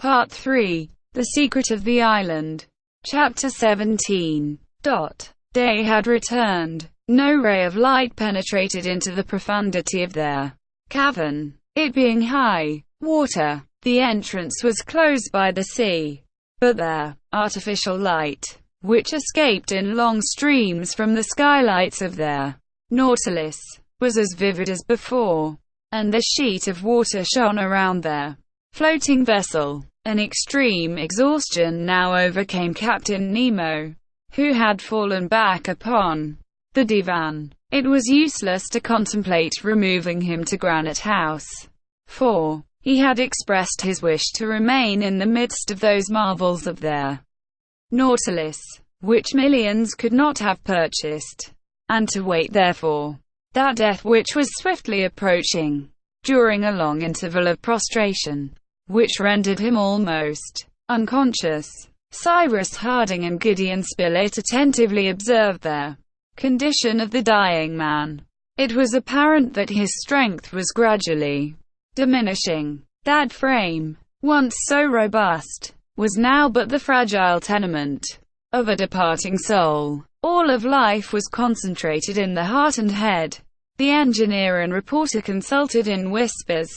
Part 3. The Secret of the Island. Chapter 17. Day had returned. No ray of light penetrated into the profundity of their cavern. It being high water, the entrance was closed by the sea. But their artificial light, which escaped in long streams from the skylights of their Nautilus, was as vivid as before, and the sheet of water shone around their floating vessel. An extreme exhaustion now overcame Captain Nemo, who had fallen back upon the divan. It was useless to contemplate removing him to Granite House, for he had expressed his wish to remain in the midst of those marvels of their Nautilus, which millions could not have purchased, and to wait therefore that death which was swiftly approaching. During a long interval of prostration, which rendered him almost unconscious, Cyrus Harding and Gideon Spilett attentively observed their condition of the dying man. It was apparent that his strength was gradually diminishing. That frame, once so robust, was now but the fragile tenement of a departing soul. All of life was concentrated in the heart and head. The engineer and reporter consulted in whispers.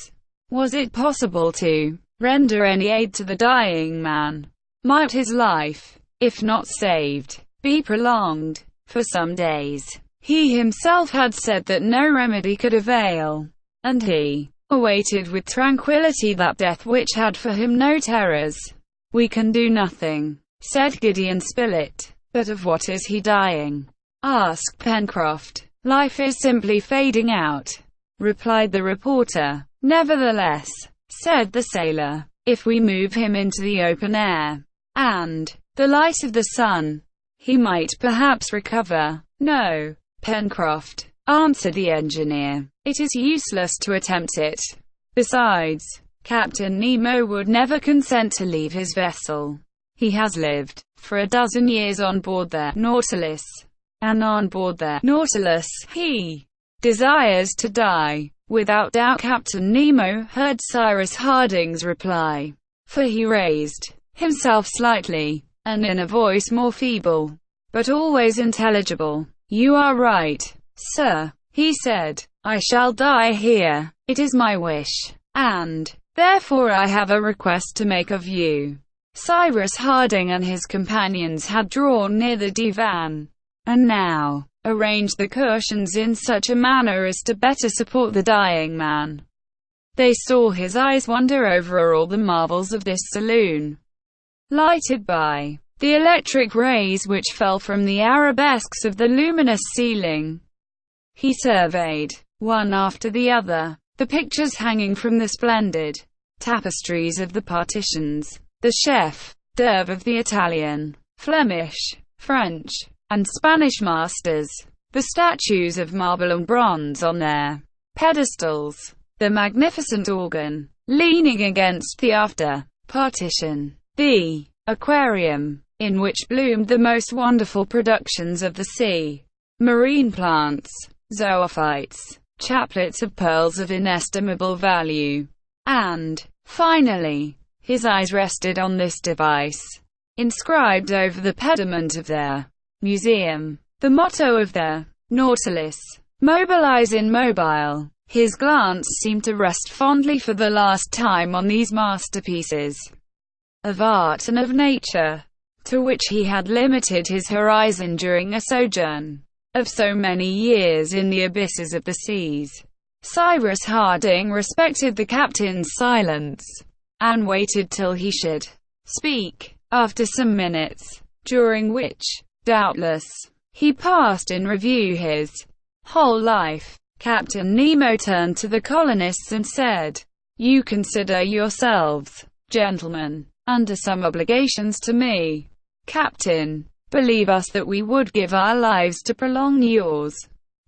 Was it possible to render any aid to the dying man? Might his life, if not saved, be prolonged for some days? He himself had said that no remedy could avail, and he awaited with tranquility that death which had for him no terrors. "We can do nothing," said Gideon Spilett. "But of what is he dying?" asked Pencroft. "Life is simply fading out," replied the reporter. "Nevertheless," said the sailor, "if we move him into the open air, and the light of the sun, he might perhaps recover." "No, Pencroft," answered the engineer, "it is useless to attempt it. Besides, Captain Nemo would never consent to leave his vessel. He has lived for a dozen years on board the Nautilus, and on board the Nautilus he desires to die." Without doubt Captain Nemo heard Cyrus Harding's reply, for he raised himself slightly, and in a voice more feeble, but always intelligible, "You are right, sir," he said. "I shall die here. It is my wish, and therefore I have a request to make of you." Cyrus Harding and his companions had drawn near the divan, and now arranged the cushions in such a manner as to better support the dying man. They saw his eyes wander over all the marvels of this saloon, lighted by the electric rays which fell from the arabesques of the luminous ceiling. He surveyed, one after the other, the pictures hanging from the splendid tapestries of the partitions, the chef d'oeuvre of the Italian, Flemish, French, and Spanish masters, the statues of marble and bronze on their pedestals, the magnificent organ leaning against the after partition, the aquarium, in which bloomed the most wonderful productions of the sea, marine plants, zoophytes, chaplets of pearls of inestimable value, and, finally, his eyes rested on this device, inscribed over the pediment of their museum, the motto of the Nautilus, "Mobilize immobile." His glance seemed to rest fondly for the last time on these masterpieces of art and of nature, to which he had limited his horizon during a sojourn of so many years in the abysses of the seas. Cyrus Harding respected the captain's silence, and waited till he should speak. After some minutes, during which, doubtless, he passed in review his whole life, Captain Nemo turned to the colonists and said, "You consider yourselves, gentlemen, under some obligations to me. Captain, believe us that we would give our lives to prolong yours.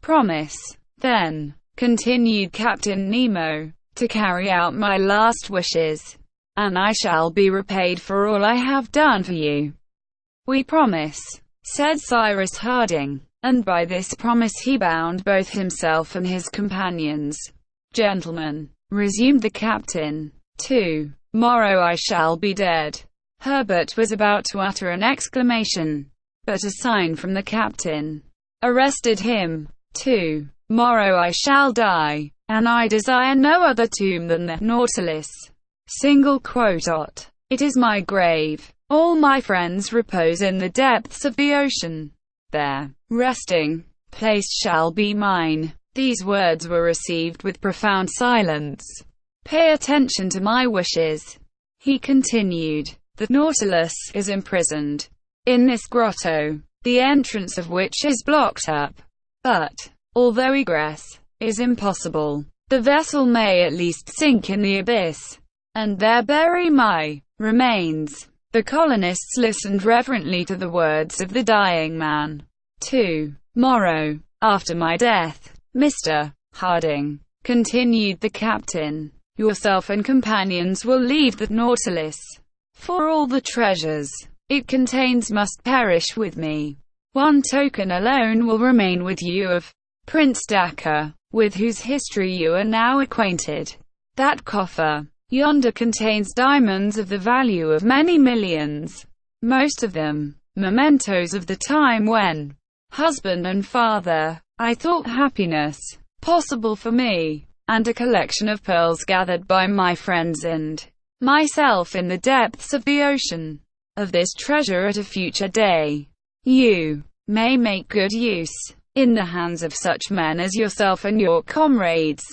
Promise, then," continued Captain Nemo, "to carry out my last wishes, and I shall be repaid for all I have done for you." "We promise," said Cyrus Harding, and by this promise he bound both himself and his companions. "Gentlemen," resumed the captain, "to Tomorrow I shall be dead." Herbert was about to utter an exclamation, but a sign from the captain arrested him. Tomorrow I shall die, and I desire no other tomb than the Nautilus. It is my grave. All my friends repose in the depths of the ocean. Their resting place shall be mine. These words were received with profound silence. "Pay attention to my wishes," he continued. "The Nautilus is imprisoned in this grotto, the entrance of which is blocked up. But, although egress is impossible, the vessel may at least sink in the abyss, and there bury my remains." The colonists listened reverently to the words of the dying man. "Tomorrow, after my death, Mr. Harding," continued the captain, "yourself and companions will leave the Nautilus, for all the treasures it contains must perish with me. One token alone will remain with you of Prince Dakkar, with whose history you are now acquainted. That coffer yonder contains diamonds of the value of many millions, most of them mementos of the time when, husband and father, I thought happiness possible for me, and a collection of pearls gathered by my friends and myself in the depths of the ocean. Of this treasure at a future day, you may make good use, in the hands of such men as yourself and your comrades.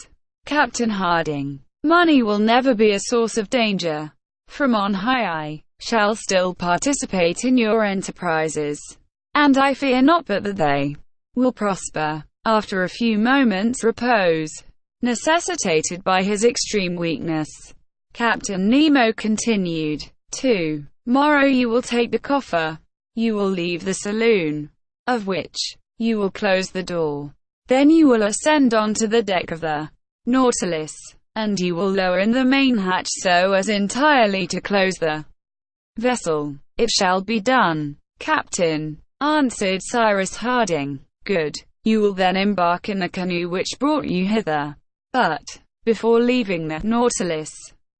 Captain Harding, money will never be a source of danger. From on high I shall still participate in your enterprises, and I fear not but that they will prosper." After a few moments' repose, necessitated by his extreme weakness, Captain Nemo continued, "Tomorrow you will take the coffer. You will leave the saloon, of which you will close the door. Then you will ascend onto the deck of the Nautilus, and you will lower in the main hatch so as entirely to close the vessel." "It shall be done, Captain," answered Cyrus Harding. "Good. You will then embark in the canoe which brought you hither. But, before leaving the Nautilus,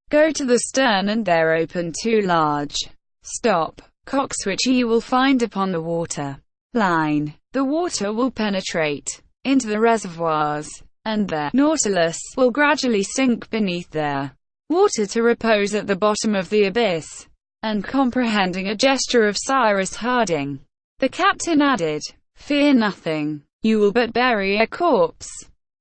go to the stern and there open two large stop cocks which you will find upon the water line. The water will penetrate into the reservoirs, and the Nautilus will gradually sink beneath their water to repose at the bottom of the abyss." And comprehending a gesture of Cyrus Harding, the captain added, "Fear nothing. You will but bury a corpse."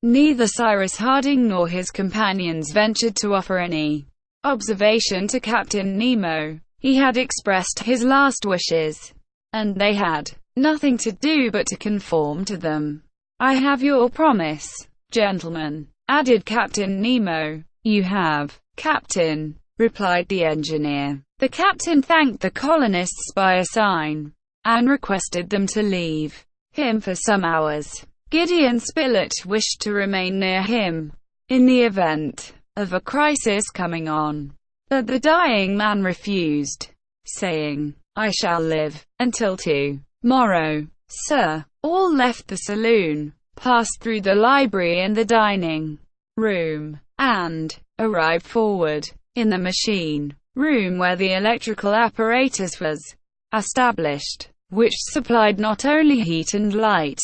Neither Cyrus Harding nor his companions ventured to offer any observation to Captain Nemo. He had expressed his last wishes, and they had nothing to do but to conform to them. "I have your promise, gentlemen," added Captain Nemo. "You have, Captain," replied the engineer. The captain thanked the colonists by a sign, and requested them to leave him for some hours. Gideon Spilett wished to remain near him, in the event of a crisis coming on, but the dying man refused, saying, "I shall live until tomorrow, sir." All left the saloon, passed through the library and the dining room, and arrived forward in the machine room where the electrical apparatus was established, which supplied not only heat and light,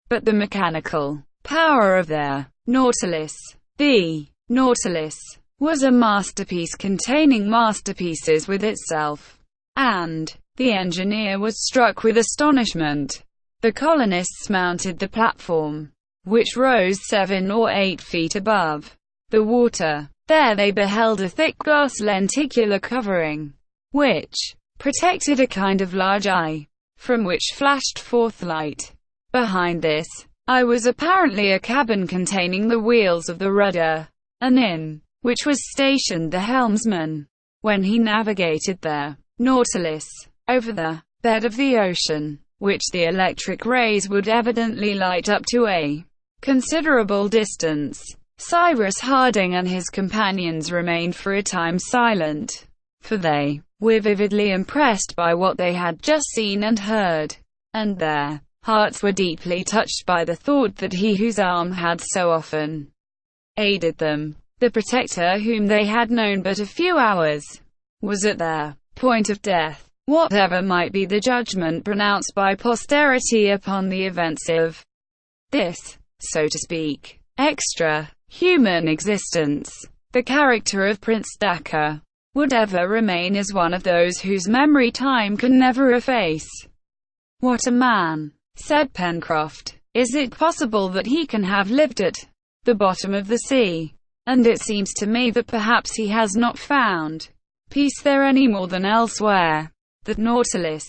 but the mechanical power of their Nautilus. The Nautilus was a masterpiece containing masterpieces with itself, and the engineer was struck with astonishment. The colonists mounted the platform, which rose 7 or 8 feet above the water. There they beheld a thick glass lenticular covering, which protected a kind of large eye, from which flashed forth light. Behind this eye was apparently a cabin containing the wheels of the rudder, and in which was stationed the helmsman. When he navigated the Nautilus over the bed of the ocean, which the electric rays would evidently light up to a considerable distance, Cyrus Harding and his companions remained for a time silent, for they were vividly impressed by what they had just seen and heard, and their hearts were deeply touched by the thought that he whose arm had so often aided them The protector, whom they had known but a few hours, was at their point of death. Whatever might be the judgment pronounced by posterity upon the events of this, so to speak, extra-human existence, the character of Prince Dacre would ever remain as one of those whose memory time can never efface. "What a man," said Pencroft. "Is it possible that he can have lived at the bottom of the sea? And it seems to me that perhaps he has not found peace there any more than elsewhere. That Nautilus,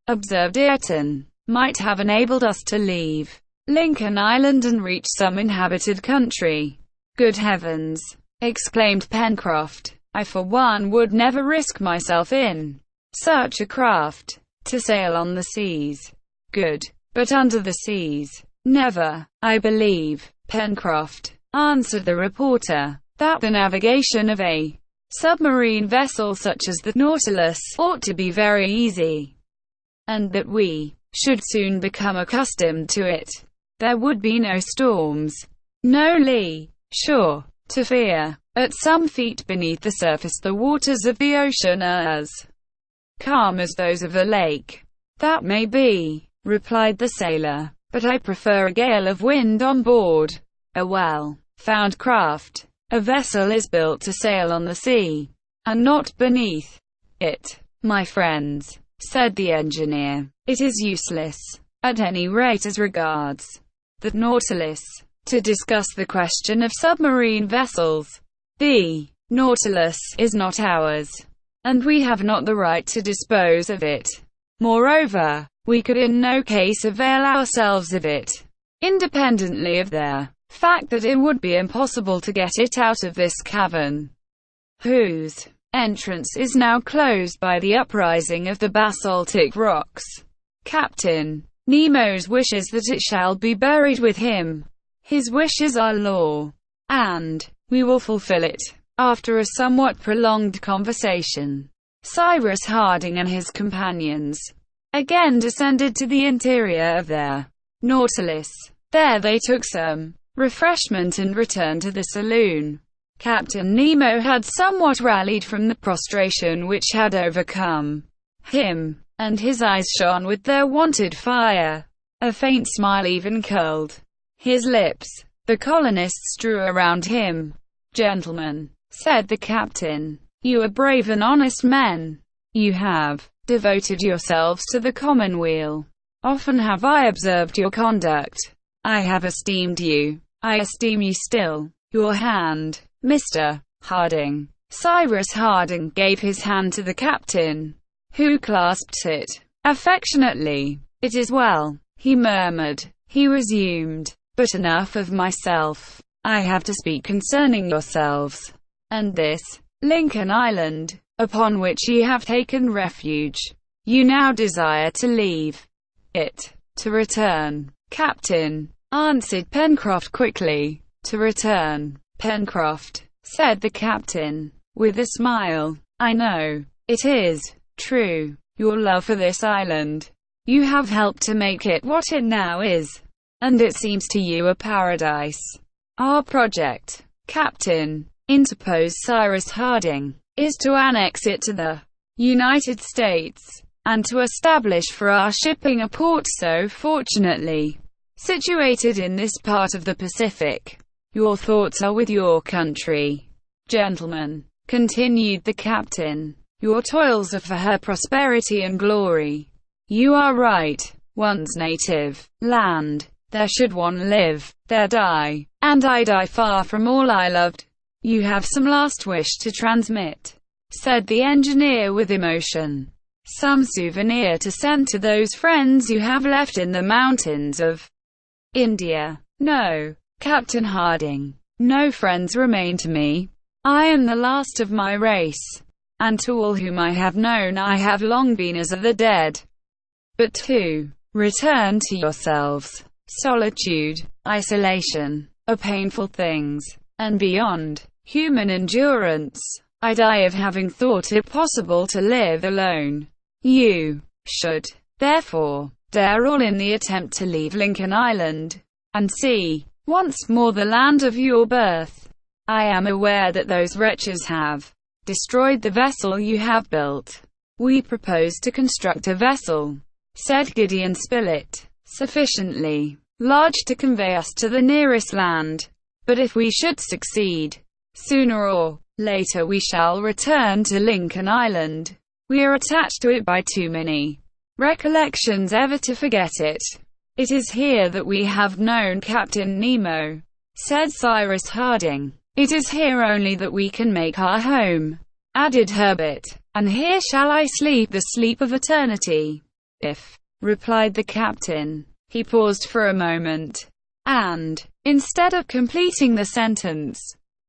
observed Ayrton, might have enabled us to leave Lincoln Island and reach some inhabited country." "Good heavens!" exclaimed Pencroft. "I for one would never risk myself in such a craft. To sail on the seas, good, but under the seas, never." "I believe, Pencroft," answered the reporter, "that the navigation of a submarine vessel such as the Nautilus ought to be very easy, and that we should soon become accustomed to it. There would be no storms, no lee shore to fear. At some feet beneath the surface the waters of the ocean are as calm as those of a lake." "That may be," replied the sailor, "but I prefer a gale of wind on board a well-found craft. A vessel is built to sail on the sea, and not beneath it." "My friends," said the engineer, "it is useless, at any rate as regards the Nautilus, to discuss the question of submarine vessels. The Nautilus is not ours, and we have not the right to dispose of it. Moreover, we could in no case avail ourselves of it, independently of their fact that it would be impossible to get it out of this cavern, whose entrance is now closed by the uprising of the basaltic rocks. Captain Nemo's wishes that it shall be buried with him. His wishes are law, and we will fulfill it." After a somewhat prolonged conversation, Cyrus Harding and his companions again descended to the interior of their Nautilus. There they took some refreshment and returned to the saloon. Captain Nemo had somewhat rallied from the prostration which had overcome him, and his eyes shone with their wonted fire. A faint smile even curled his lips. The colonists drew around him. "Gentlemen," said the captain, "you are brave and honest men. You have devoted yourselves to the commonweal. Often have I observed your conduct. I have esteemed you. I esteem you still. Your hand, Mr. Harding." Cyrus Harding gave his hand to the captain, who clasped it affectionately. "It is well," he murmured. He resumed, "But enough of myself. I have to speak concerning yourselves, and this Lincoln Island, upon which ye have taken refuge. You now desire to leave it, to return." "Captain," answered Pencroft quickly. "To return, Pencroft," said the captain, with a smile. "I know. It is true. Your love for this island. You have helped to make it what it now is, and it seems to you a paradise." "Our project, Captain," interposed Cyrus Harding, "is to annex it to the United States, and to establish for our shipping a port so fortunately situated in this part of the Pacific. Your thoughts are with your country, gentlemen," continued the captain. "Your toils are for her prosperity and glory. You are right. One's native land, there should one live, there die, and I die far from all I loved." "You have some last wish to transmit," said the engineer with emotion. "Some souvenir to send to those friends you have left in the mountains of India?" "No, Captain Harding. No friends remain to me. I am the last of my race, and to all whom I have known I have long been as are the dead. But to return to yourselves, solitude, isolation, are painful things, and beyond human endurance. I die of having thought it possible to live alone. You should, therefore, dare all in the attempt to leave Lincoln Island, and see once more the land of your birth. I am aware that those wretches have destroyed the vessel you have built. We propose to construct a vessel, said Gideon Spilett, sufficiently large to convey us to the nearest land. But if we should succeed, sooner or later we shall return to Lincoln Island. We are attached to it by too many recollections ever to forget it. It is here that we have known Captain Nemo, said Cyrus Harding. It is here only that we can make our home, added Herbert. And here shall I sleep the sleep of eternity. If, replied the captain. He paused for a moment, and, instead of completing the sentence,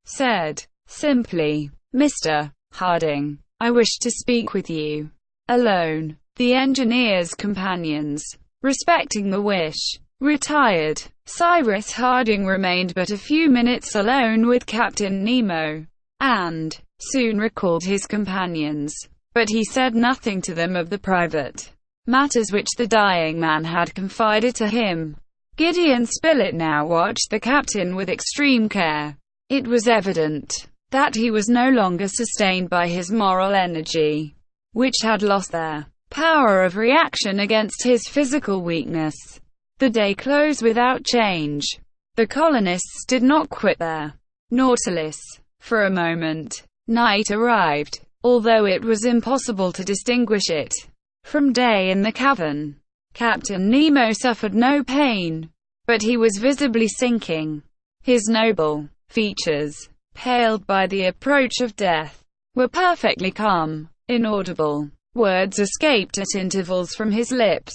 said, simply, Mr. Harding, I wish to speak with you alone. The engineer's companions, respecting the wish, retired. Cyrus Harding remained but a few minutes alone with Captain Nemo, and soon recalled his companions. But he said nothing to them of the private matters which the dying man had confided to him. Gideon Spilett now watched the captain with extreme care. It was evident that he was no longer sustained by his moral energy, which had lost their power of reaction against his physical weakness. The day closed without change. The colonists did not quit their Nautilus for a moment. Night arrived, although it was impossible to distinguish it from day in the cavern. Captain Nemo suffered no pain, but he was visibly sinking. His noble features, paled by the approach of death, were perfectly calm. Inaudible words escaped at intervals from his lips,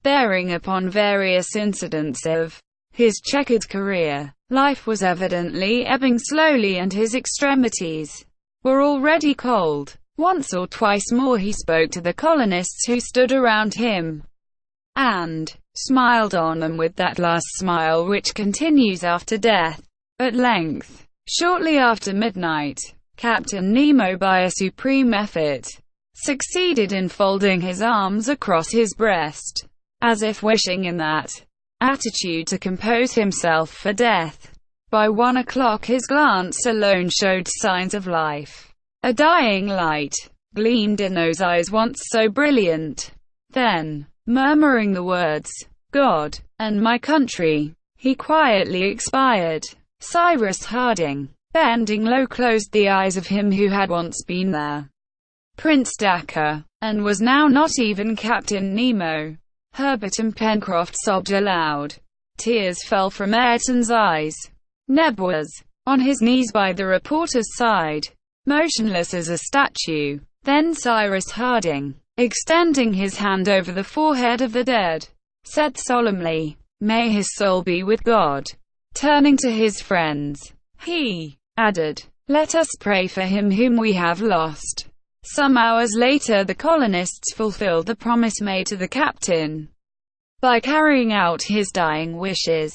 bearing upon various incidents of his checkered career. Life was evidently ebbing slowly and his extremities were already cold. Once or twice more he spoke to the colonists who stood around him, and smiled on them with that last smile which continues after death. At length, shortly after midnight, Captain Nemo, by a supreme effort, succeeded in folding his arms across his breast, as if wishing in that attitude to compose himself for death. By 1 o'clock his glance alone showed signs of life. A dying light gleamed in those eyes once so brilliant. Then, murmuring the words, God and my country, he quietly expired. Cyrus Harding, bending low, closed the eyes of him who had once been there, Prince Dacre, and was now not even Captain Nemo. Herbert and Pencroft sobbed aloud. Tears fell from Ayrton's eyes. Neb was on his knees by the reporter's side, motionless as a statue. Then Cyrus Harding, extending his hand over the forehead of the dead, said solemnly, "May his soul be with God." Turning to his friends, he added, "Let us pray for him whom we have lost." Some hours later the colonists fulfilled the promise made to the captain by carrying out his dying wishes.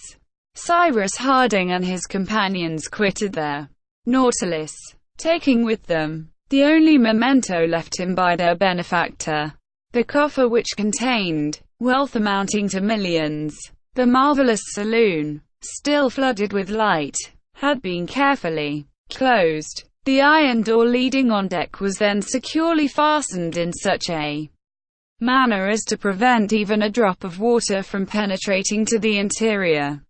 Cyrus Harding and his companions quitted their Nautilus, taking with them the only memento left him by their benefactor, the coffer which contained wealth amounting to millions. The marvelous saloon, still flooded with light, had been carefully closed. The iron door leading on deck was then securely fastened in such a manner as to prevent even a drop of water from penetrating to the interior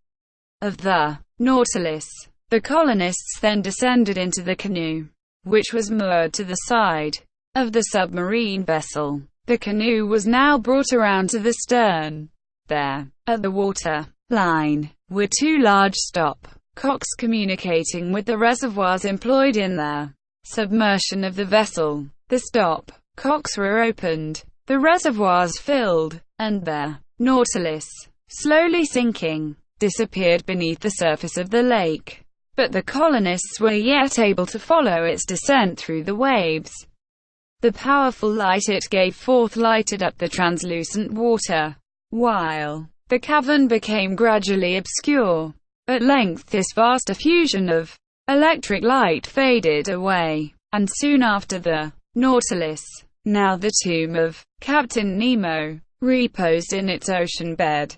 of the Nautilus. The colonists then descended into the canoe, which was moored to the side of the submarine vessel. The canoe was now brought around to the stern. There, at the water line, were two large stop-cocks communicating with the reservoirs employed in the submersion of the vessel. The stop-cocks were opened, the reservoirs filled, and the Nautilus, slowly sinking, disappeared beneath the surface of the lake. But the colonists were yet able to follow its descent through the waves. The powerful light it gave forth lighted up the translucent water, while the cavern became gradually obscure. At length this vast effusion of electric light faded away, and soon after the Nautilus, now the tomb of Captain Nemo, reposed in its ocean bed.